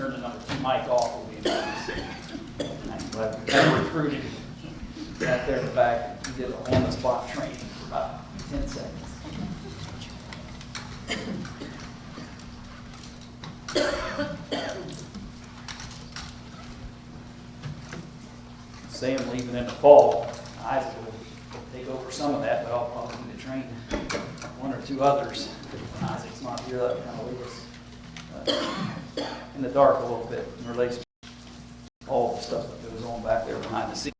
turn the number 2 mic off, we'll be nice. I'm glad we got recruited back there in the back. We did a on-the-spot training for about 10 seconds. Say I'm leaving in the fall. Isaac will take over some of that, but I'll probably need to train 1 or 2 others. When Isaac's not here, that kind of leaves us in the dark a little bit in relation to all the stuff that goes on back there behind the scenes.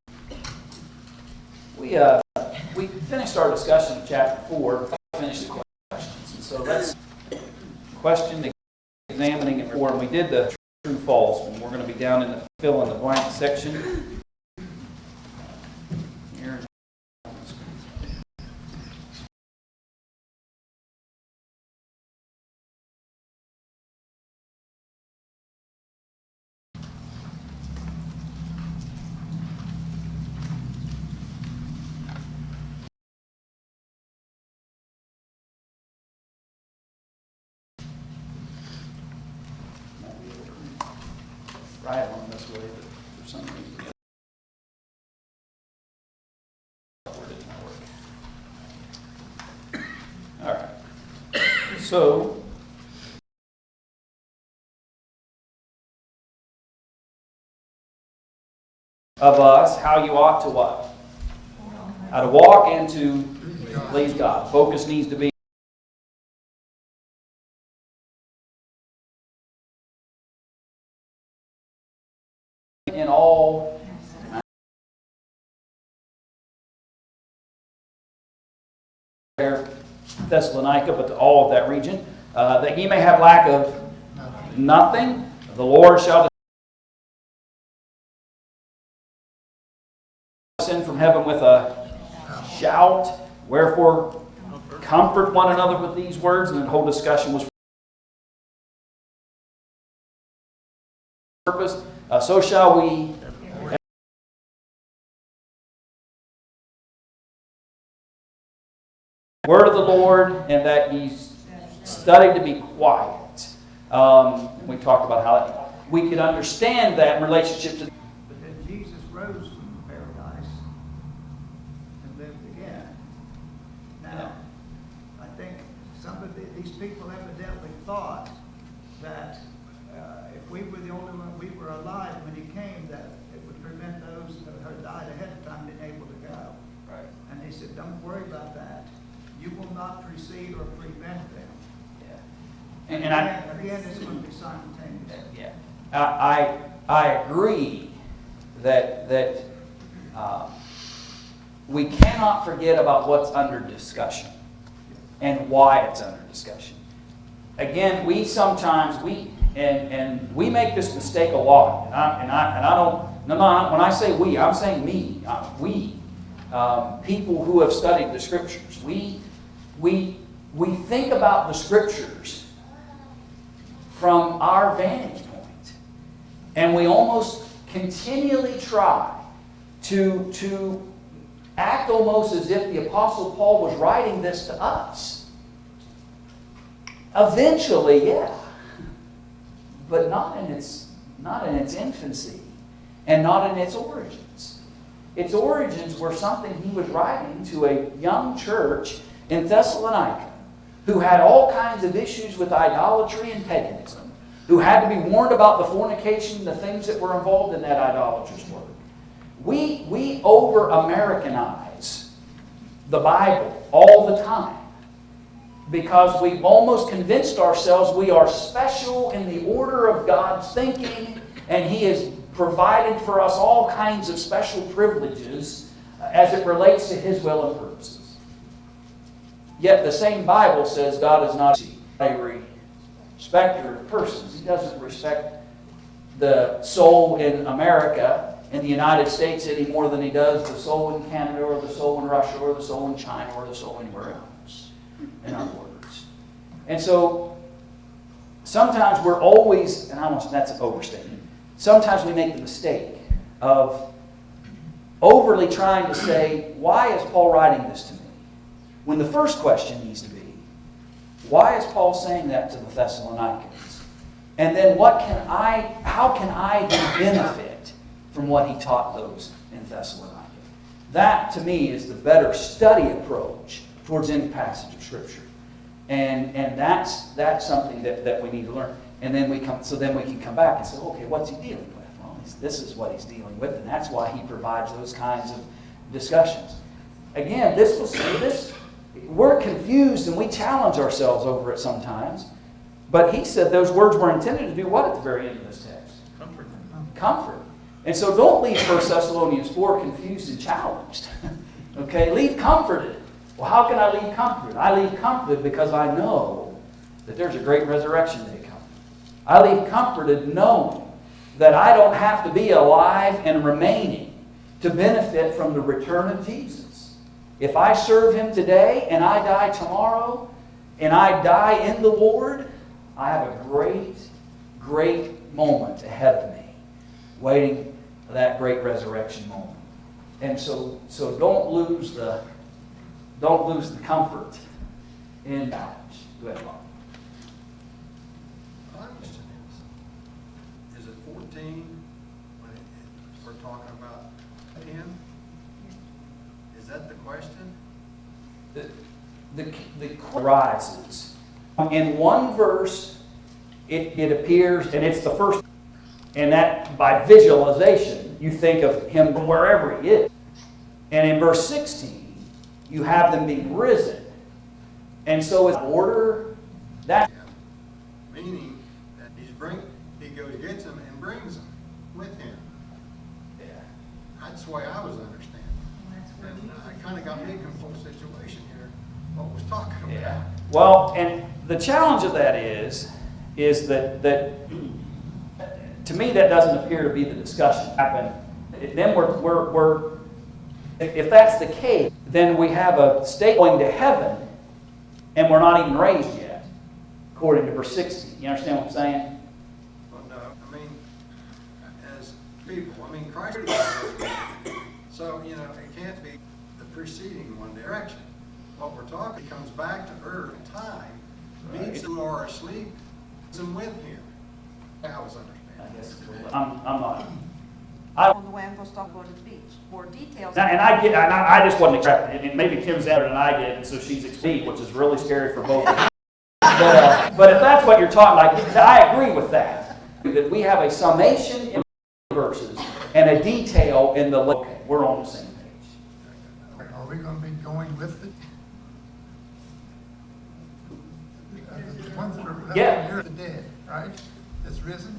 We finished our discussion of chapter 4. Finished the questions, and so let's question, examining, and we did the true false, and we're going to be down in the fill in the blank section. Right along this way, but for some reason it didn't work. All right. So of us, how you ought to what? How to walk and to please God. Focus needs to be in all Thessalonica, but to all of that region, that ye may have lack of nothing. The Lord shall descend from heaven with a shout. Wherefore, comfort one another with these words. And the whole discussion was purpose. So shall we word of the Lord, and that ye study to be quiet. We talked about how we could understand that in relationship to. But then Jesus rose from paradise and lived again. Now, I think some of these people evidently thought that if we were the only one, we were alive when he came, that it would prevent those that had died ahead of time being able to go. Right. And he said, don't worry about that. You will not precede or prevent them. Yeah. And again, it's going to be simultaneous. Yeah. I agree that we cannot forget about what's under discussion and why it's under discussion. Again, we sometimes and we make this mistake a lot, and I don't. No, when I say we, I'm saying me. We people who have studied the Scriptures. We think about the Scriptures from our vantage point, and we almost continually try to act almost as if the Apostle Paul was writing this to us. Eventually, yeah, but not in its infancy, and not in its origins. Its origins were something he was writing to a young church in Thessalonica who had all kinds of issues with idolatry and paganism, who had to be warned about the fornication, the things that were involved in that idolatrous work. We over-Americanize the Bible all the time because we've almost convinced ourselves we are special in the order of God's thinking, and He has provided for us all kinds of special privileges as it relates to His will and purposes. Yet the same Bible says God is not a respecter of persons. He doesn't respect the soul in America, in the United States, any more than He does the soul in Canada, or the soul in Russia, or the soul in China, or the soul anywhere else, in other words. And so, sometimes we're always, and that's an overstatement, sometimes we make the mistake of overly trying to say, why is Paul writing this to me? When the first question needs to be, why is Paul saying that to the Thessalonians? And then how can I then benefit from what he taught those in Thessalonica? That, to me, is the better study approach towards any passage of Scripture. And that's something that we need to learn. And then we can come back and say, okay, what's he dealing with? Well, this is what he's dealing with, and that's why he provides those kinds of discussions. Again, we're confused and we challenge ourselves over it sometimes. But he said those words were intended to do what at the very end of this text? Comfort. Comfort. And so don't leave 1 Thessalonians 4 confused and challenged. Okay? Leave comforted. Well, how can I leave comforted? I leave comforted because I know that there's a great resurrection day coming. I leave comforted knowing that I don't have to be alive and remaining to benefit from the return of Jesus. If I serve him today and I die tomorrow and I die in the Lord, I have a great, great moment ahead of me, waiting for that great resurrection moment. And so don't lose the comfort in knowledge. Go ahead, Bob. My question is it 14 when we're talking about 10? Is that the question? The rises. In one verse, it appears, and it's the first, and that by visualization, you think of him wherever he is. And in verse 16, you have them being risen. And so it's order that. Meaning that he goes, gets them and brings them with him. Yeah. That's the way I was understanding. And it kind of got me confused situation here, what was talking about. Yeah. Well, and the challenge of that is that to me that doesn't appear to be the discussion happen. Then we're if that's the case, then we have a state going to heaven, and we're not even raised yet, according to verse 16. You understand what I'm saying? Well, no, I mean, as people, Christ. So, it can't be the preceding one direction. What we're talking comes back to earth in time, meets them who are asleep, and with him. I was understanding. I guess I'm not. On the way I'm supposed to go to the beach. More details. And I just wasn't expecting it. And maybe Kim's better than I did, and so she's exceeded, which is really scary for both of us. But if that's what you're talking about, I agree with that. That we have a summation in verses and a detail in the. Okay, we're on the same page. Are we going to be going with it? The ones that are left here are the dead, right? That's risen?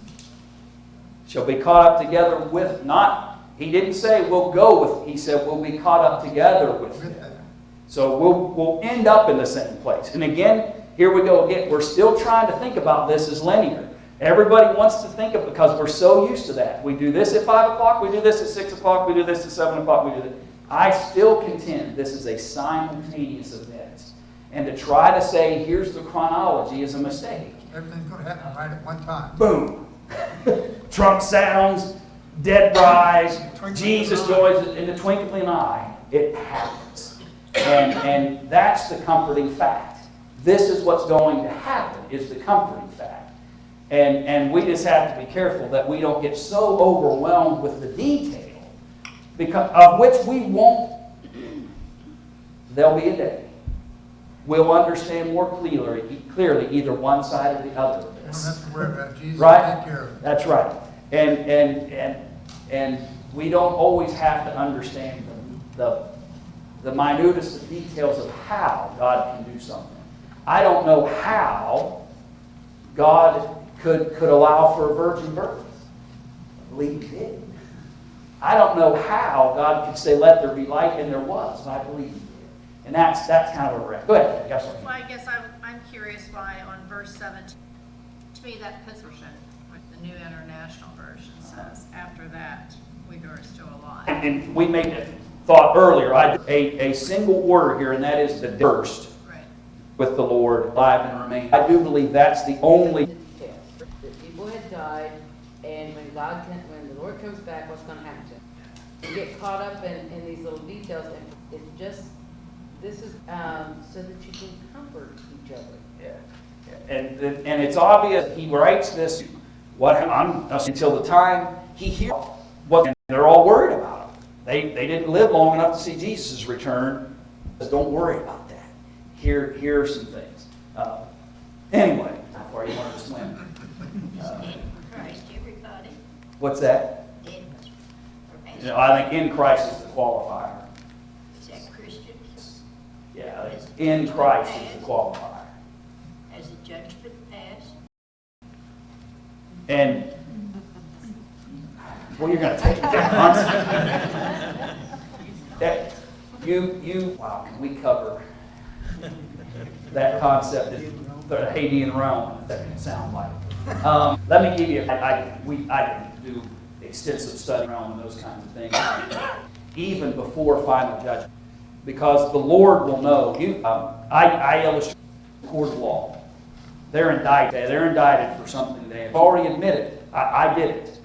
Shall be caught up together with, not, he didn't say we'll go with, he said we'll be caught up together with them. So we'll end up in the same place. And again, here we go again. We're still trying to think about this as linear. Everybody wants to think of, because we're so used to that. We do this at 5 o'clock, we do this at 6 o'clock, we do this at 7 o'clock, we do this. I still contend this is a simultaneous event. And to try to say, here's the chronology is a mistake. Everything's going to happen right at one time. Boom. Trump sounds, dead rise, Jesus joins in the twinkling of an eye. It happens. And that's the comforting fact. This is what's going to happen, is the comforting fact. And we just have to be careful that we don't get so overwhelmed with the detail, because of which we won't. There'll be a day we'll understand more clearly either one side or the other of this. You don't have to worry about Jesus. Right? Take care of it. That's right. And we don't always have to understand the minutest of details of how God can do something. I don't know how God could allow for a virgin birth. I believe He did. I don't know how God could say, let there be light, and there was, but I believe He did. And that's kind of where we're at. Go ahead. Yes, sir. Well, I guess I'm curious why on verse 7, to me that puts version, like the New International Version says, after that we are still alive. And we made a thought earlier, a single order here, and that is the first with the Lord, alive and remain. I do believe that's the only. The people had died, and when the Lord comes back, what's going to happen to them? You get caught up in these little details, and this is so that you can comfort each other. Yeah. And it's obvious he writes this until the time he hears what, and they're all worried about him. They didn't live long enough to see Jesus' return. Don't worry about that. Here are some things. Anyway, how far you want to swim? Christ, everybody. What's that? I think in Christ is the qualifier. Is that Christian? Yeah, in Christ is the qualifier. Has the judgment passed? And, well, you're going to take it down. That, wow, can we cover that concept in the Hadean realm? That can sound like. Let me give you, I didn't do extensive study around those kinds of things, even before final judgment, because the Lord will know. I illustrate the court of law. They're indicted. They're indicted for something they have already admitted. I did it.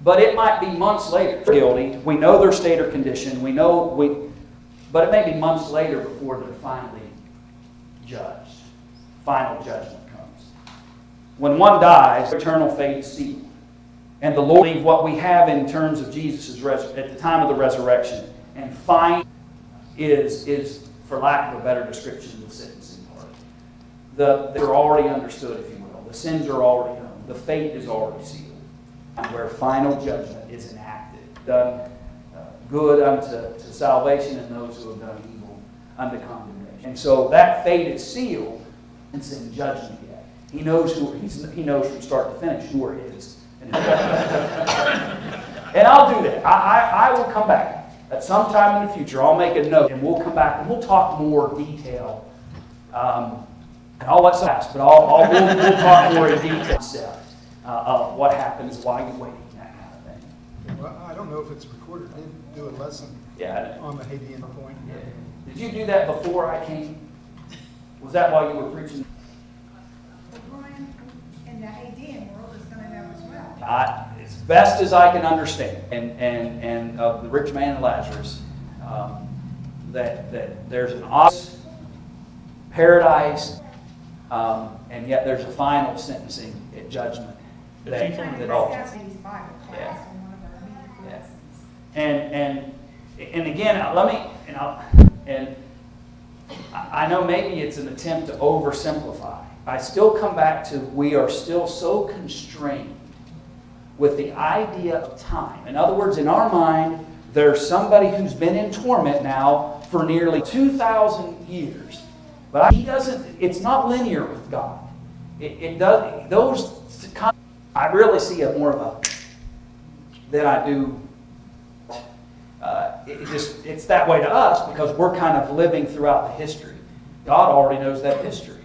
But it might be months later. Guilty. We know their state or condition. But it may be months later before they're finally judged. Final judgment comes. When one dies, eternal fate is sealed. And the Lord leave what we have in terms of Jesus' at the time of the resurrection. And fine is, for lack of a better description, the sentencing part. They're already understood, if you will. The sins are already done. The fate is already sealed. And where final judgment is enacted, done good unto salvation, and those who have done evil unto condemnation. And so that fate is sealed. It's in judgment yet. He knows he knows from start to finish who are his. And I'll do that. I will come back at some time in the future. I'll make a note, and we'll come back and we'll talk more detail. And I'll let some ask, but we'll talk more in detail of what happens while you're waiting, that kind of thing. Well, I don't know if it's recorded. I didn't do a lesson on the Hadean point. Yeah. Did you do that before I came? Was that while you were preaching? Brian, in the Hadean world is going to know as well. As best as I can understand, and of the rich man and Lazarus, that there's an obvious paradise, and yet there's a final sentencing at judgment. That all. Yeah. And again, I know maybe it's an attempt to oversimplify. I still come back to we are still so constrained with the idea of time. In other words, in our mind, there's somebody who's been in torment now for nearly 2,000 years. But it's not linear with God. I really see it more of a than I do. It's that way to us because we're kind of living throughout the history. God already knows that history.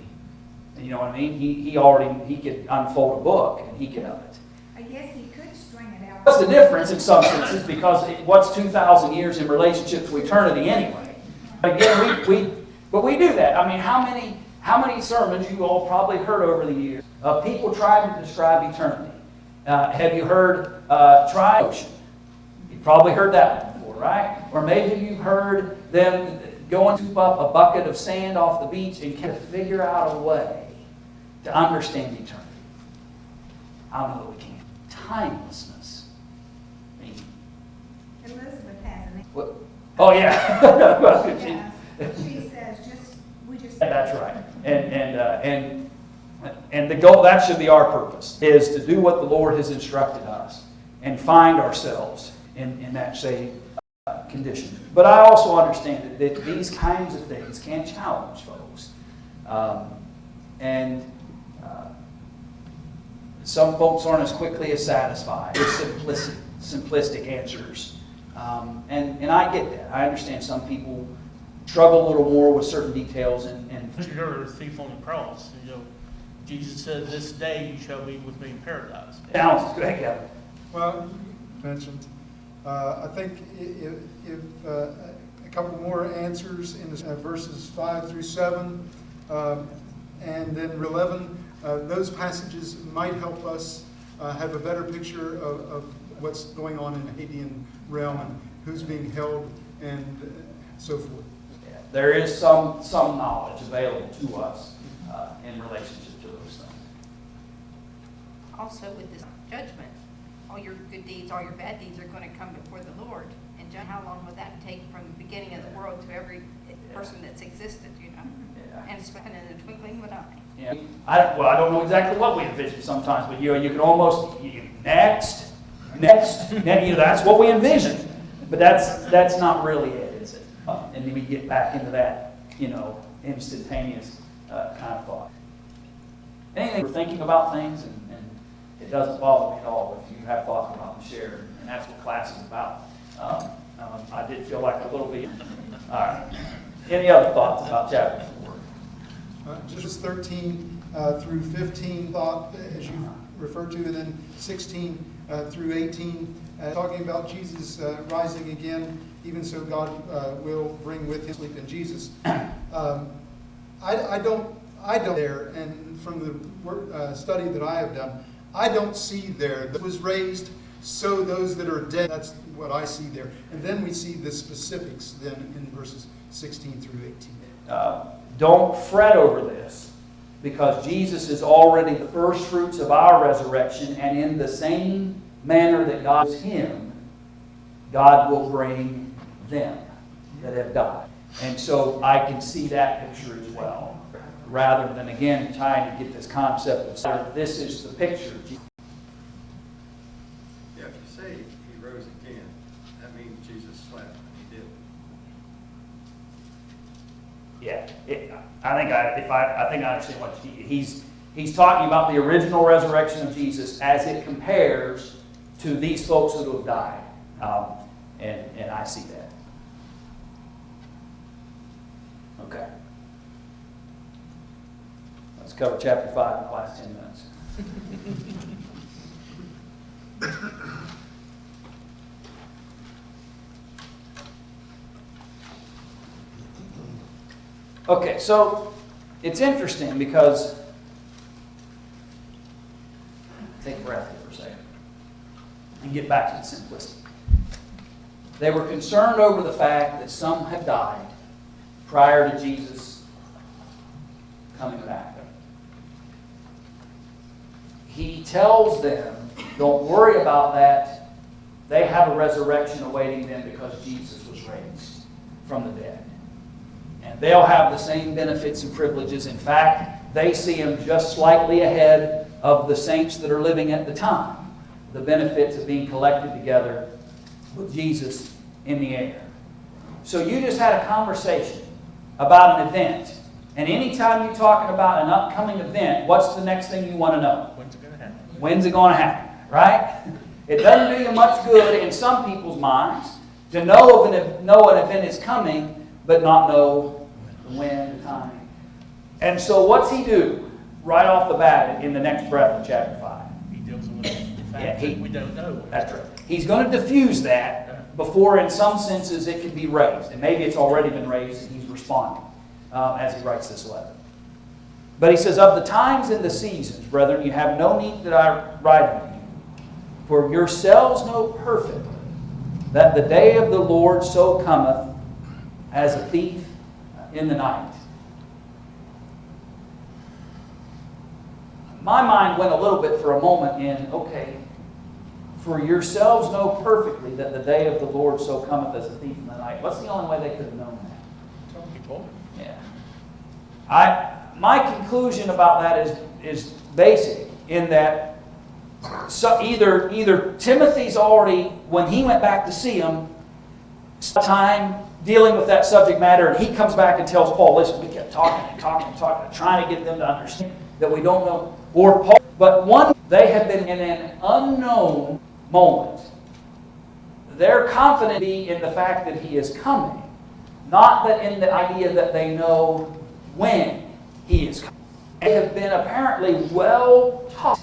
You know what I mean? He could unfold a book and he could know it. I guess he could string it out. What's the difference in some senses? Because what's 2,000 years in relationship to eternity anyway? Again, we do that. I mean, how many sermons you all probably heard over the years of people trying to describe eternity? Have you heard tri-ocean? You've probably heard that one before, right? Or maybe you've heard them go and scoop up a bucket of sand off the beach and kind of figure out a way to understand eternity. I don't know that we can. Timelessness. I mean, Elizabeth has an what? Oh, yeah. She says, we just. That's right. And the goal, that should be our purpose, is to do what the Lord has instructed us and find ourselves in that same condition. But I also understand that these kinds of things can challenge folks. Some folks aren't as quickly as satisfied with simplistic answers. And I get that. I understand some people struggle a little more with certain details. You're a thief on the cross. Jesus said, "This day you shall be with me in paradise." Sounds good, Kevin. Well, you mentioned. I think if a couple more answers in verses 5 through 7, and then 11, those passages might help us have a better picture of what's going on in the Hadean realm and who's being held and so forth. There is some knowledge available to us in relationship to those things. Also with this judgment, all your good deeds, all your bad deeds are going to come before the Lord. And how long would that take from the beginning of the world to every person that's existed, you know? Yeah. And it's happening in a twinkling of an eye. Yeah. I don't know exactly what we envision sometimes, but you can almost, next, that's what we envision. But that's not really it, is it? And then we get back into that, instantaneous kind of thought. Anything, we're thinking about things, and it doesn't bother me at all if you have thoughts about them shared, and that's what class is about. I did feel like a little bit. All right. Any other thoughts about chapter 4? Just 13 through 15 thought, as you referred to, and then 16 through 18, talking about Jesus rising again, even so God will bring with him sleep in Jesus. I don't there, and from the study that I have done, I don't see there that was raised, so those that are dead, that's what I see there. And then we see the specifics then in verses 16 through 18. Don't fret over this, because Jesus is already the first fruits of our resurrection, and in the same manner that God is him, God will bring them that have died. And so I can see that picture as well, rather than, again, trying to get this concept of this is the picture. Yeah, if you say he rose again, that means Jesus slept, and he did. Yeah, I think I understand what he's talking about, the original resurrection of Jesus as it compares to these folks that have died, and I see that. Okay, let's cover chapter 5 in the last 10 minutes. Okay, so it's interesting because, take a breath here for a second and get back to the simplicity. They were concerned over the fact that some had died prior to Jesus coming back. He tells them, don't worry about that. They have a resurrection awaiting them because Jesus was raised from the dead. And they'll have the same benefits and privileges. In fact, they see him just slightly ahead of the saints that are living at the time. The benefits of being collected together with Jesus in the air. So you just had a conversation about an event. And anytime you're talking about an upcoming event, what's the next thing you want to know? When's it going to happen? When's it going to happen? Right? It doesn't do you much good in some people's minds to know an event is coming, but not know when, the timing. And so what's he do right off the bat in the next breath of chapter 5? He deals with the fact that we don't know. That's right. He's going to diffuse that before, in some senses, it can be raised. And maybe it's already been raised and he's responding as he writes this letter. But he says, of the times and the seasons, brethren, you have no need that I write unto you. For yourselves know perfectly that the day of the Lord so cometh as a thief in the night. My mind went a little bit for a moment in, okay, for yourselves know perfectly that the day of the Lord so cometh as a thief in the night. What's the only way they could have known that? He told him. Yeah. My conclusion about that is basic in that either Timothy's already, when he went back to see him, time dealing with that subject matter, and he comes back and tells Paul, listen, we kept talking, trying to get them to understand that we don't know. Or Paul, but they have been in an unknown moment. They're confident in the fact that he is coming, not that in the idea that they know when he is coming. They have been apparently well taught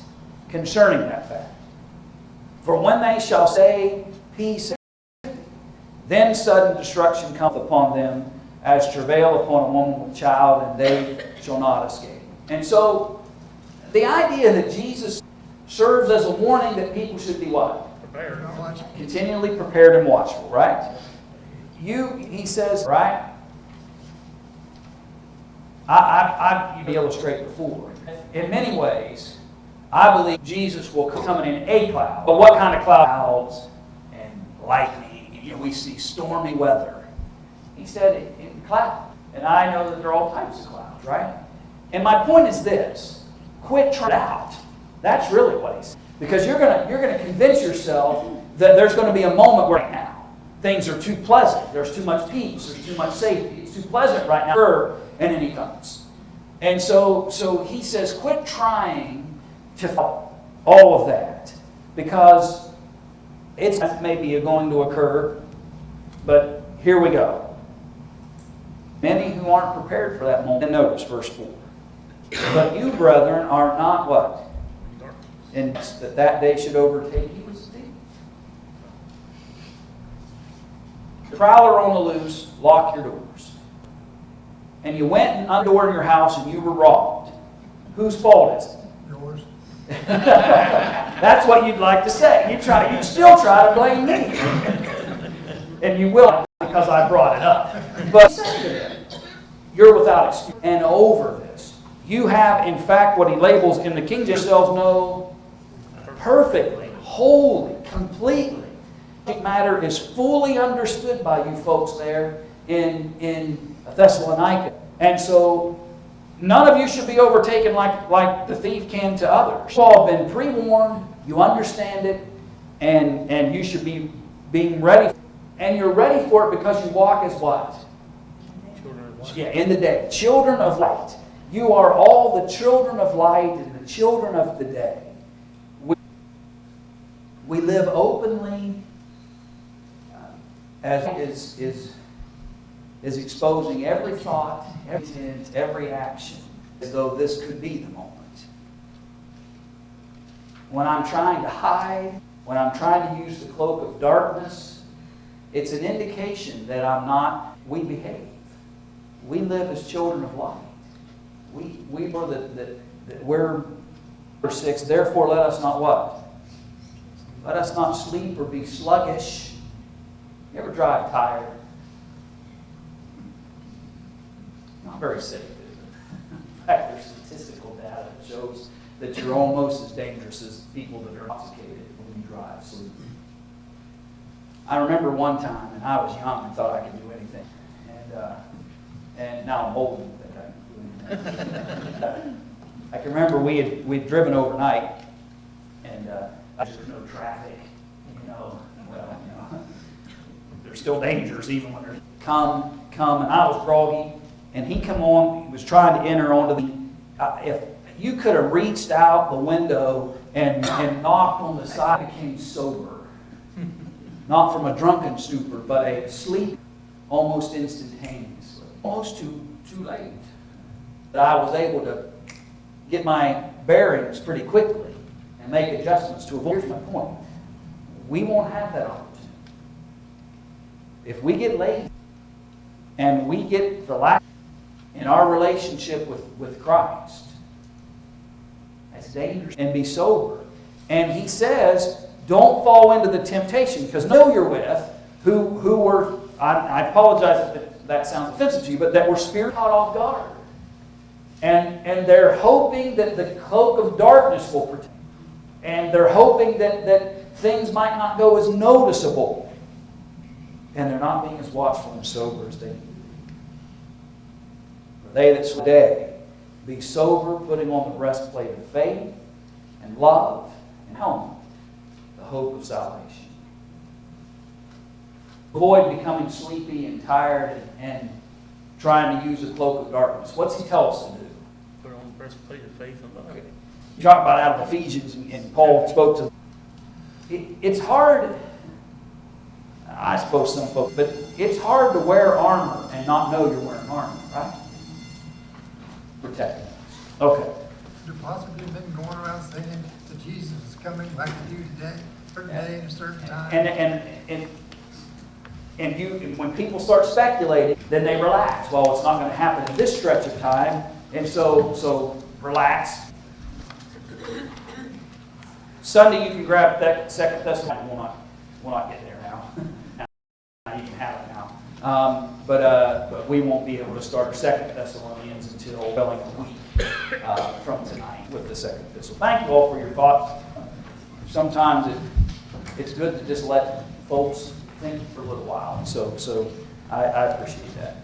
concerning that fact. For when they shall say peace, then sudden destruction cometh upon them, as travail upon a woman with child, and they shall not escape. And so, the idea that Jesus serves as a warning that people should be what? Prepared. Continually prepared and watchful, right? He says, right? You illustrate before. In many ways, I believe Jesus will come in a cloud. But what kind of clouds and lightning? You know, we see stormy weather. He said in cloud. And I know that there are all types of clouds, right? And my point is this. Quit trying it out. That's really what he said. Because you're gonna convince yourself that there's going to be a moment where right now things are too pleasant. There's too much peace. There's too much safety. It's too pleasant right now. And then he comes. And so he says, quit trying to all of that. Because it's maybe going to occur. But here we go. Many who aren't prepared for that moment. And notice verse 4. But you, brethren, are not what? And that day should overtake you as a thief. The prowler on the loose, lock your doors. And you went and undoored your house and you were robbed. Whose fault is it? Yours. That's what you'd like to say. You'd still try to blame me. And you will because I brought it up. But you're without excuse. And over this, you have, in fact, what he labels in the King James, yourselves know perfectly, wholly, completely. The matter is fully understood by you folks there in Thessalonica. And so none of you should be overtaken like the thief can to others. You all have been pre-warned, you understand it, and you should be being ready. And you're ready for it because you walk as what? Children of light. Yeah, in the day. Children of light. You are all the children of light and the children of the day. We live openly as is exposing every thought, every intent, every action, as though this could be the moment. When I'm trying to hide, when I'm trying to use the cloak of darkness, it's an indication that we behave. We live as children of light. We know that we're, verse 6, therefore let us not what? Let us not sleep or be sluggish. You ever drive tired? Not very safe, is it? In fact, there's statistical data that shows that you're almost as dangerous as people that are intoxicated when you drive sleeping. I remember one time, and I was young and thought I could do anything. And now I'm old and think I can do anything. I can remember we'd driven overnight, and there's no traffic, there's still dangers even when there's come, and I was groggy, and he was trying to enter onto if you could have reached out the window and knocked on the side, I became sober. Not from a drunken stupor, but a sleep almost instantaneously. Almost too late. But I was able to get my bearings pretty quickly and make adjustments to avoid. Here's my point. We won't have that opportunity. If we get lazy and we get relaxed in our relationship with Christ, that's dangerous. And be sober. And he says, don't fall into the temptation, because know you're with who were, I apologize if that sounds offensive to you, but that were spiritually caught off guard. And they're hoping that the cloak of darkness will protect them. And they're hoping that things might not go as noticeable. And they're not being as watchful and sober as they need to be. For they that sleep today, be sober, putting on the breastplate of faith and love and helmet, the hope of salvation. Avoid becoming sleepy and tired and trying to use a cloak of darkness. What's he tell us to do? Put on the breastplate of faith and love. You talk about out of Ephesians, and Paul spoke to. It's hard. I suppose some folks, but it's hard to wear armor and not know you're wearing armor, right? Protecting us. Okay. Could you possibly have been going around saying that Jesus is coming like you today, a certain day and a certain time? And when people start speculating, then they relax. Well, it's not going to happen in this stretch of time, and so relax. Sunday you can grab that 2 Thessalonians. We'll not get there now. Now you can have it now. But we won't be able to start 2 Thessalonians until well in a week from tonight with the second epistle. Thank you all for your thoughts. Sometimes it's good to just let folks think for a little while. So I appreciate that.